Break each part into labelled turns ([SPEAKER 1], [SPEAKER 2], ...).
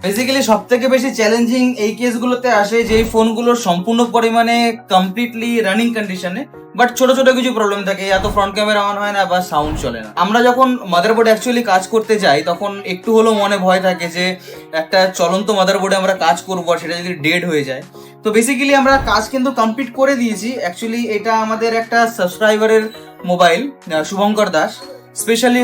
[SPEAKER 1] Basically সব থেকে বেশি চ্যালেঞ্জিং এই কেসগুলোতে আসে যে ফোনগুলোর সম্পূর্ণ পরিমাণে কমপ্লিটলি রানিং কন্ডিশনে বাট ছোট ছোট কিছু প্রবলেম থাকে, এত ফ্রন্ট ক্যামেরা অন হয় না বা সাউন্ড চলে না। আমরা যখন মাদারবোর্ডে অ্যাকচুয়ালি কাজ করতে যাই তখন একটু হলেও মনে ভয় থাকে যে একটা চলন্ত মাদারবোর্ডে আমরা কাজ করবো আর সেটা যদি ডেড হয়ে যায়। তো বেসিক্যালি আমরা কাজ কিন্তু কমপ্লিট করে দিয়েছি। অ্যাকচুয়ালি এটা আমাদের একটা সাবস্ক্রাইবারের মোবাইল, শুভঙ্কর দাস। স্পেশালি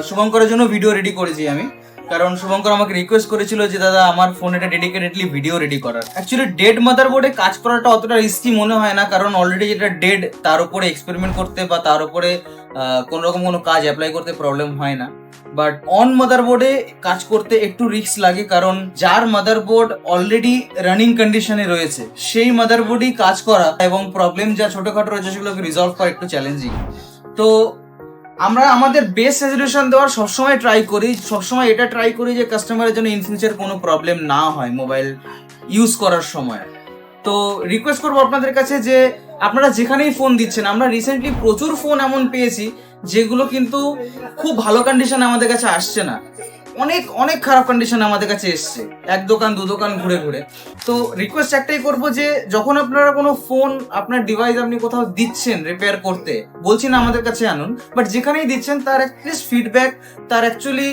[SPEAKER 1] শুভঙ্করের জন্য ভিডিও রেডি করেছি আমি, কারণ শুভঙ্কর আমাকে রিকোয়েস্ট করেছিল যে দাদা আমার ফোনে এটা ডেডিকেটেডলি ভিডিও রেডি করার। অ্যাকচুয়ালি ডেড মাদারবোর্ডে কাজ করাটা অতটা রিস্কি মনে হয় না, কারণ অলরেডি যেটা ডেড তার উপরে এক্সপেরিমেন্ট করতে বা তার উপরে কোনো রকম কোনো কাজ অ্যাপ্লাই করতে প্রবলেম হয় না। বাট অন মাদারবোর্ডে কাজ করতে একটু রিস্ক লাগে, কারণ যার মাদারবোর্ড অলরেডি রানিং কন্ডিশনে রয়েছে সেই মাদারবোর্ডই কাজ করা এবং প্রবলেম যা ছোটখাটো রয়েছে সেগুলোকে রিজলভ করা একটু চ্যালেঞ্জিং। তো আমরা আমাদের বেস্ট রেজলিউশন দেওয়ার সবসময় ট্রাই করি, সবসময় এটা ট্রাই করি যে কাস্টমারের জন্য ইন ফিউচার কোনো প্রবলেম না হয় মোবাইল ইউজ করার সময়। তো রিকোয়েস্ট করবো আপনাদের কাছে যে আপনারা যেখানেই ফোন দিচ্ছেন, আমরা রিসেন্টলি প্রচুর ফোন এমন পেয়েছি যেগুলো কিন্তু খুব ভালো কন্ডিশনে আমাদের কাছে আসছে না, অনেক অনেক খারাপ কন্ডিশনে আমাদের কাছে এসছে, এক দোকান দু দোকান ঘুরে ঘুরে। তো রিকোয়েস্ট একটাই করবো যে যখন আপনারা কোনো ফোন, আপনার ডিভাইস আপনি কোথাও দিচ্ছেন রিপেয়ার করতে, বলছি না আমাদের কাছে আনুন, বাট যেখানেই দিচ্ছেন তার অ্যাটলিস্ট ফিডব্যাক, তার অ্যাকচুয়ালি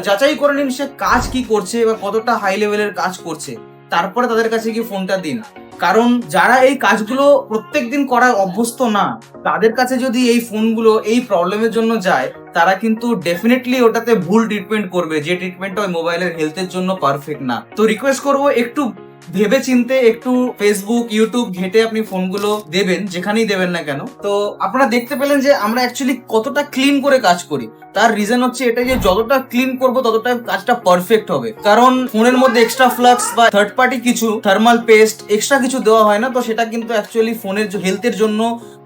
[SPEAKER 1] যাচাই করে নিন সে কাজ কি করছে বা কতটা হাই লেভেলের কাজ করছে, তারপরে তাদের কাছে কি ফোনটা দিন। কারণ যারা এই কাজগুলো প্রত্যেকদিন করার অভ্যস্ত না, তাদের কাছে যদি এই ফোনগুলো এই প্রবলেমের জন্য যায়, তারা কিন্তু ডেফিনেটলি ওটাতে ভুল ট্রিটমেন্ট করবে, যে ট্রিটমেন্টটা ওই মোবাইলের হেলথের জন্য পারফেক্ট না। তো রিকোয়েস্ট করবো একটু ভেবে চিনতে, একটু ফেসবুক ইউটিউব ঘেটে আপনি ফোনগুলো দেবেন, যেখানেই দেবেন না কেন। তো আপনারা দেখতে পেলেন যে আমরা অ্যাকচুয়ালি কতটা ক্লিন করে কাজ করি। তার রিজন হচ্ছে এটা যে যতটা ক্লিন করব ততটা কাজটা পারফেক্ট হবে, কারণ ফোনের মধ্যে এক্সট্রা ফ্লাক্স বা থার্ড পার্টি কিছু থার্মাল পেস্ট এক্সট্রা কিছু দেওয়া হয় না, তো সেটা কিন্তু অ্যাকচুয়ালি ফোনের হেলথের জন্য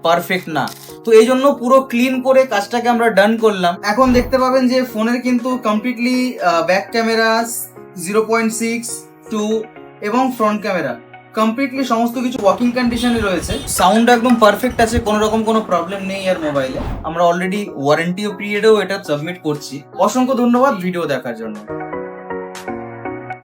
[SPEAKER 1] পারফেক্ট না। তো এই জন্য পুরো ক্লিন করে কাজটাকে আমরা ডান করলাম। এখন দেখতে পাবেন যে ফোনের কিন্তু কমপ্লিটলি ব্যাক ক্যামেরা 0.6, 2 এবং ফ্রন্ট ক্যামেরা কমপ্লিটলি সমস্ত কিছু ওয়ার্কিং কন্ডিশনে রয়েছে। সাউন্ড একদম পারফেক্ট আছে, কোনো রকম কোনো প্রবলেম নেই আর মোবাইলে। আমরা অলরেডি ওয়ারেন্টি পিরিয়ডেও এটা সাবমিট করছি। অসংখ্য ধন্যবাদ ভিডিও দেখার জন্য।